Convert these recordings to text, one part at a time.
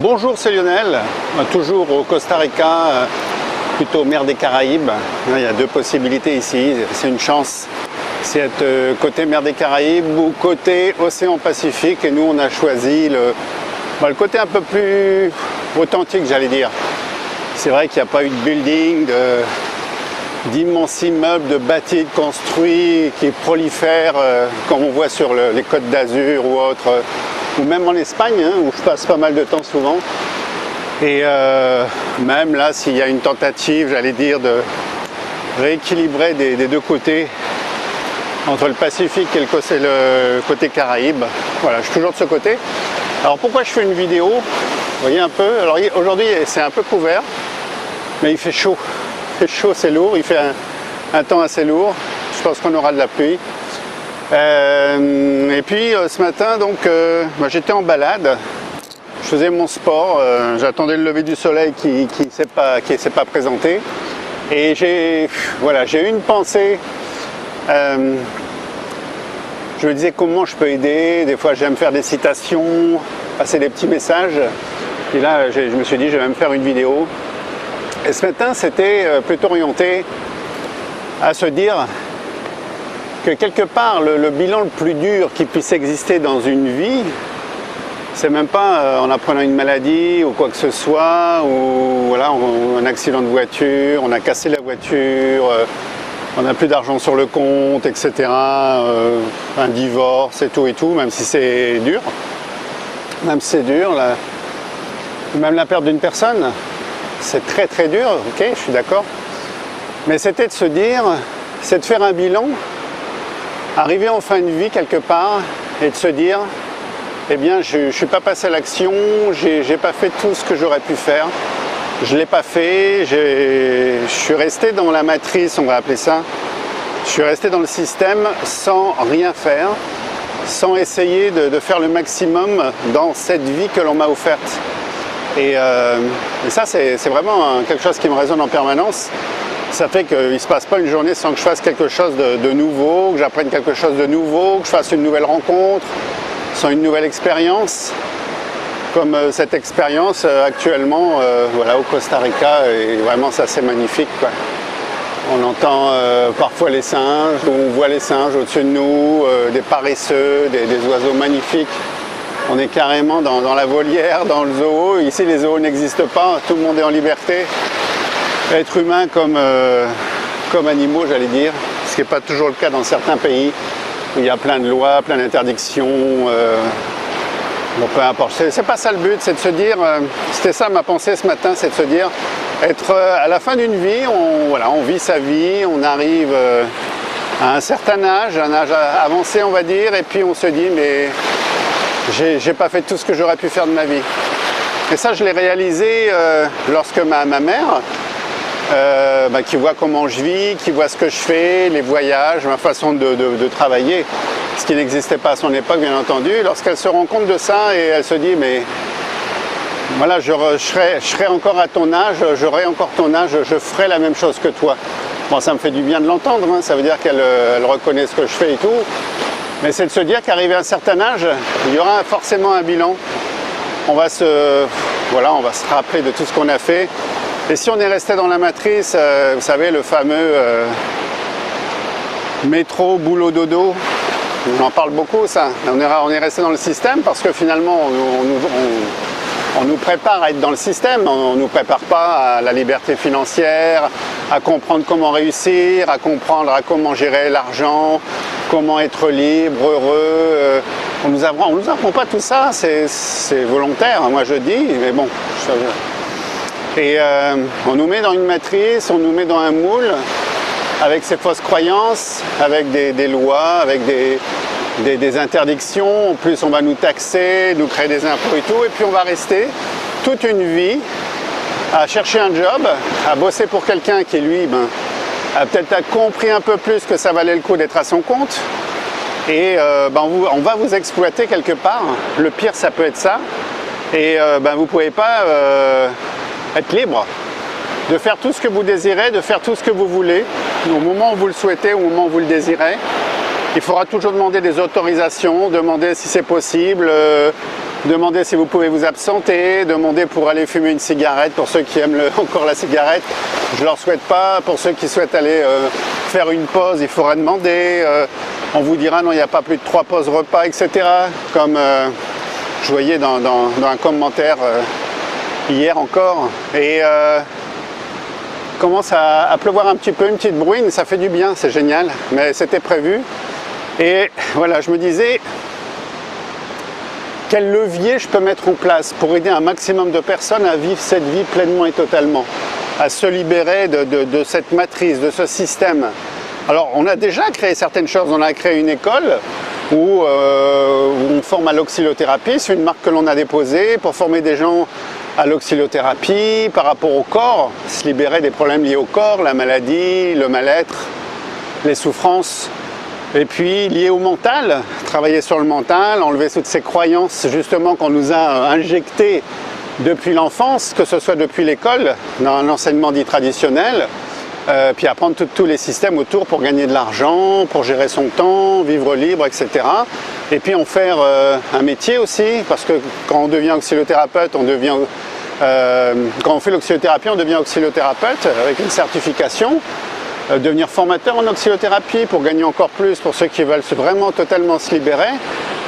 Bonjour, c'est Lionel, toujours au Costa Rica, plutôt mer des Caraïbes. Il y a deux possibilités ici, c'est une chance. C'est être côté mer des Caraïbes ou côté océan Pacifique. Et nous, on a choisi le côté un peu plus authentique, j'allais dire. C'est vrai qu'il n'y a pas eu de building, d'immenses immeubles, de bâtis construits qui prolifèrent, comme on voit sur les côtes d'Azur ou autres. Ou même en Espagne, où je passe pas mal de temps souvent. Et même là, s'il y a une tentative, j'allais dire, de rééquilibrer des deux côtés, entre le Pacifique et le côté Caraïbes. Voilà, je suis toujours de ce côté. Alors pourquoi je fais une vidéo? Vous voyez un peu. Alors aujourd'hui, c'est un peu couvert, mais il fait chaud. Il fait chaud, c'est lourd, il fait un temps assez lourd. Je pense qu'on aura de la pluie. Et puis ce matin, donc, j'étais en balade, je faisais mon sport, j'attendais le lever du soleil qui s'est pas présenté, et j'ai eu une pensée. Je me disais comment je peux aider. Des fois j'aime faire des citations, passer des petits messages, et là je me suis dit je vais même faire une vidéo. Et ce matin c'était plutôt orienté à se dire que quelque part, le bilan le plus dur qui puisse exister dans une vie, c'est même pas en apprenant une maladie ou quoi que ce soit, ou voilà, un accident de voiture, on a cassé la voiture, on n'a plus d'argent sur le compte, etc. Un divorce et tout, même si c'est dur. Même si c'est dur, même la perte d'une personne, c'est très très dur, ok, je suis d'accord. Mais c'était de se dire, c'est de faire un bilan, arriver en fin de vie quelque part et de se dire, eh bien je ne suis pas passé à l'action, j'ai pas fait tout ce que j'aurais pu faire, je ne l'ai pas fait, je suis resté dans la matrice, on va appeler ça, je suis resté dans le système sans rien faire, sans essayer de faire le maximum dans cette vie que l'on m'a offerte. Et ça c'est vraiment quelque chose qui me résonne en permanence. Ça fait qu'il ne se passe pas une journée sans que je fasse quelque chose de nouveau, que j'apprenne quelque chose de nouveau, que je fasse une nouvelle rencontre, sans une nouvelle expérience. Comme cette expérience actuellement voilà, au Costa Rica, et vraiment ça c'est magnifique, quoi. On entend parfois les singes, on voit les singes au-dessus de nous, des paresseux, des oiseaux magnifiques. On est carrément dans la volière, dans le zoo. Ici les zoos n'existent pas, tout le monde est en liberté. Être humain comme animaux, j'allais dire, ce qui n'est pas toujours le cas dans certains pays où il y a plein de lois, plein d'interdictions. Bon, peu importe, c'est pas ça le but, c'est de se dire, c'était ça ma pensée ce matin, c'est de se dire, être à la fin d'une vie, on vit sa vie, on arrive à un certain âge, un âge avancé on va dire, et puis on se dit, mais j'ai pas fait tout ce que j'aurais pu faire de ma vie. Et ça je l'ai réalisé lorsque ma mère, qui voit comment je vis, qui voit ce que je fais, les voyages, ma façon de travailler, ce qui n'existait pas à son époque bien entendu, lorsqu'elle se rend compte de ça et elle se dit mais voilà, je serai encore à ton âge, j'aurai encore ton âge, je ferai la même chose que toi. Bon, ça me fait du bien de l'entendre, hein, ça veut dire qu'elle reconnaît ce que je fais et tout, mais c'est de se dire qu'arrivé à un certain âge, il y aura forcément un bilan, on va se rappeler de tout ce qu'on a fait. Et si on est resté dans la matrice, vous savez, le fameux métro, boulot, dodo, on en parle beaucoup ça. On est resté dans le système parce que finalement on nous prépare à être dans le système, on ne nous prépare pas à la liberté financière, à comprendre comment réussir, à comprendre à comment gérer l'argent, comment être libre, heureux. On nous apprend pas tout ça, c'est volontaire, moi je dis, mais bon. Et on nous met dans une matrice, on nous met dans un moule, avec ses fausses croyances, avec des lois, avec des interdictions. En plus, on va nous taxer, nous créer des impôts et tout. Et puis, on va rester toute une vie à chercher un job, à bosser pour quelqu'un qui, lui, a peut-être compris un peu plus que ça valait le coup d'être à son compte. Et on va vous exploiter quelque part. Le pire, ça peut être ça. Et vous ne pouvez pas être libre de faire tout ce que vous désirez, de faire tout ce que vous voulez, au moment où vous le souhaitez, au moment où vous le désirez. Il faudra toujours demander des autorisations, demander si c'est possible, demandez si vous pouvez vous absenter, demandez pour aller fumer une cigarette, pour ceux qui aiment encore la cigarette, je ne leur souhaite pas. Pour ceux qui souhaitent aller faire une pause, il faudra demander. On vous dira non, il n'y a pas plus de 3 pauses repas, etc. Comme je voyais dans un commentaire hier encore. Et commence à pleuvoir un petit peu, une petite bruine, ça fait du bien, c'est génial, mais c'était prévu. Et voilà, je me disais, quel levier je peux mettre en place pour aider un maximum de personnes à vivre cette vie pleinement et totalement, à se libérer de cette matrice, de ce système. Alors, on a déjà créé certaines choses, on a créé une école où on forme à l'oxylothérapie, c'est une marque que l'on a déposée pour former des gens à l'oxylothérapie par rapport au corps, se libérer des problèmes liés au corps, la maladie, le mal-être, les souffrances. Et puis lié au mental, travailler sur le mental, enlever toutes ces croyances justement qu'on nous a injectées depuis l'enfance, que ce soit depuis l'école, dans l'enseignement dit traditionnel, puis apprendre tous les systèmes autour pour gagner de l'argent, pour gérer son temps, vivre libre, etc. Et puis en faire un métier aussi, parce que quand on devient oxylothérapeute, quand on fait l'oxylothérapie, on devient oxylothérapeute avec une certification. Devenir formateur en oxylothérapie pour gagner encore plus pour ceux qui veulent vraiment totalement se libérer,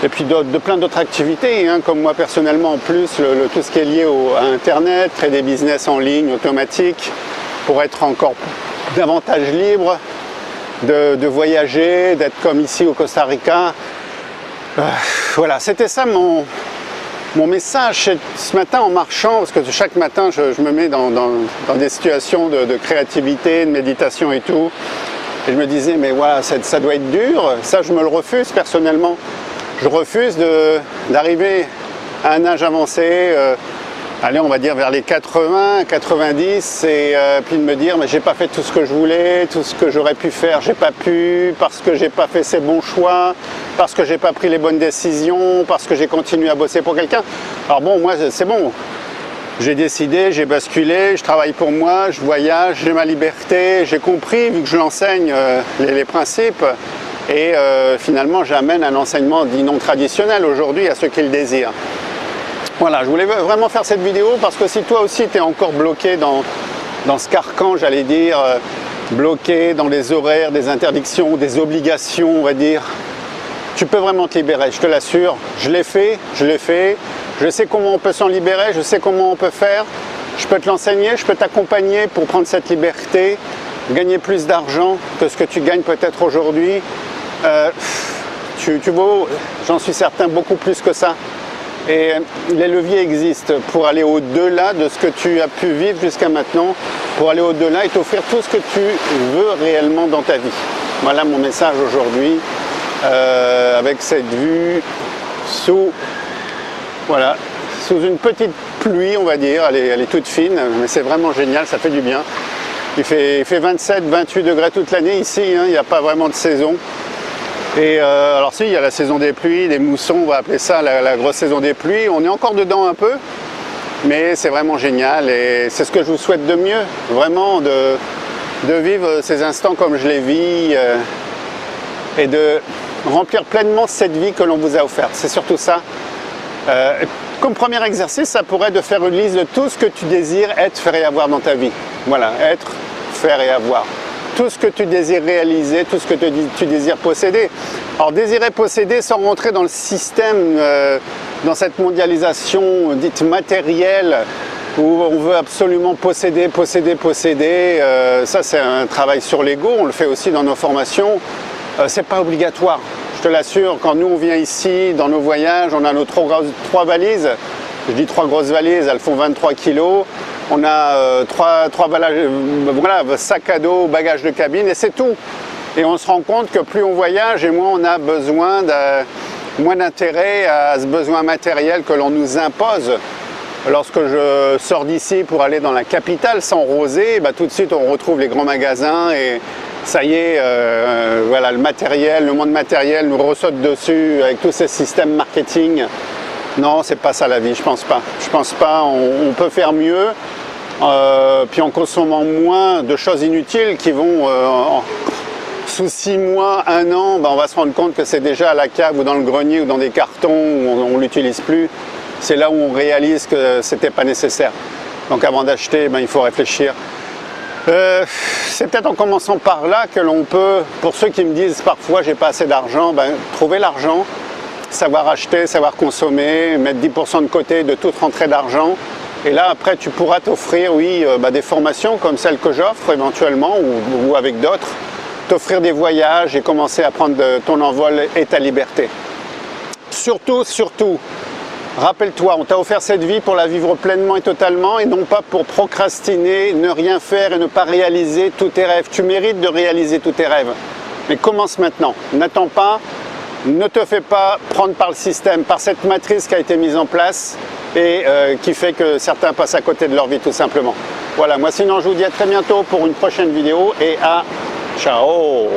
et puis de plein d'autres activités, hein, comme moi personnellement en plus, tout ce qui est lié à Internet, créer des business en ligne automatiques pour être encore davantage libre, de voyager, d'être comme ici au Costa Rica. Voilà, c'était ça mon message ce matin en marchant, parce que chaque matin je me mets dans des situations de créativité, de méditation et tout, et je me disais mais voilà, ça doit être dur, ça je me le refuse personnellement, je refuse d'arriver à un âge avancé, allez on va dire vers les 80, 90, et puis de me dire mais j'ai pas fait tout ce que je voulais, tout ce que j'aurais pu faire, j'ai pas pu, parce que j'ai pas fait ces bons choix, parce que j'ai pas pris les bonnes décisions, parce que j'ai continué à bosser pour quelqu'un. Alors bon, moi c'est bon, j'ai décidé, j'ai basculé, je travaille pour moi, je voyage, j'ai ma liberté, j'ai compris, vu que je l'enseigne, les principes, et finalement j'amène un enseignement dit non traditionnel aujourd'hui à ceux qui le désirent. Voilà, je voulais vraiment faire cette vidéo parce que si toi aussi tu es encore bloqué dans ce carcan, j'allais dire, bloqué dans les horaires, des interdictions, des obligations, on va dire, tu peux vraiment te libérer, je te l'assure. Je l'ai fait, je sais comment on peut s'en libérer, je sais comment on peut faire, je peux te l'enseigner, je peux t'accompagner pour prendre cette liberté, gagner plus d'argent que ce que tu gagnes peut-être aujourd'hui. Tu vaux, j'en suis certain, beaucoup plus que ça. Et les leviers existent pour aller au-delà de ce que tu as pu vivre jusqu'à maintenant, pour aller au-delà et t'offrir tout ce que tu veux réellement dans ta vie. Voilà mon message aujourd'hui, avec cette vue sous une petite pluie, on va dire. Elle est toute fine, mais c'est vraiment génial, ça fait du bien. Il fait 27-28 degrés toute l'année ici, hein, il n'y a pas vraiment de saison. Et alors si, il y a la saison des pluies, des moussons, on va appeler ça la grosse saison des pluies. On est encore dedans un peu, mais c'est vraiment génial et c'est ce que je vous souhaite de mieux, vraiment de vivre ces instants comme je les vis et de remplir pleinement cette vie que l'on vous a offerte. C'est surtout ça. Comme premier exercice, ça pourrait être de faire une liste de tout ce que tu désires être, faire et avoir dans ta vie. Voilà, être, faire et avoir. Tout ce que tu désires réaliser, tout ce que tu désires posséder. Alors désirer posséder sans rentrer dans le système, dans cette mondialisation dite matérielle, où on veut absolument posséder, ça c'est un travail sur l'ego, on le fait aussi dans nos formations, c'est pas obligatoire. Je te l'assure, quand nous on vient ici, dans nos voyages, on a nos trois valises, je dis 3 grosses valises, elles font 23 kilos, on a 3 sacs à dos, bagages de cabine et c'est tout. Et on se rend compte que plus on voyage et moins on a besoin moins d'intérêt à ce besoin matériel que l'on nous impose. Lorsque je sors d'ici pour aller dans la capitale sans Rosé, tout de suite on retrouve les grands magasins et ça y est, voilà, le monde matériel nous ressaute dessus avec tous ces systèmes marketing. Non, c'est pas ça la vie, je pense pas. Je pense pas, on peut faire mieux, puis en consommant moins de choses inutiles qui vont, sous 6 mois, 1 an, on va se rendre compte que c'est déjà à la cave ou dans le grenier ou dans des cartons où on ne l'utilise plus. c'est là où on réalise que c'était pas nécessaire. Donc avant d'acheter, il faut réfléchir. C'est peut-être en commençant par là que l'on peut, pour ceux qui me disent parfois j'ai pas assez d'argent, trouver l'argent, savoir acheter, savoir consommer, mettre 10% de côté de toute rentrée d'argent. Et là après tu pourras t'offrir, oui, des formations comme celles que j'offre éventuellement ou avec d'autres, t'offrir des voyages et commencer à prendre ton envol et ta liberté. Surtout, rappelle-toi, on t'a offert cette vie pour la vivre pleinement et totalement et non pas pour procrastiner, ne rien faire et ne pas réaliser tous tes rêves. Tu mérites de réaliser tous tes rêves. Mais commence maintenant. N'attends pas, ne te fais pas prendre par le système, par cette matrice qui a été mise en place et qui fait que certains passent à côté de leur vie tout simplement. Voilà, moi sinon je vous dis à très bientôt pour une prochaine vidéo et à ciao!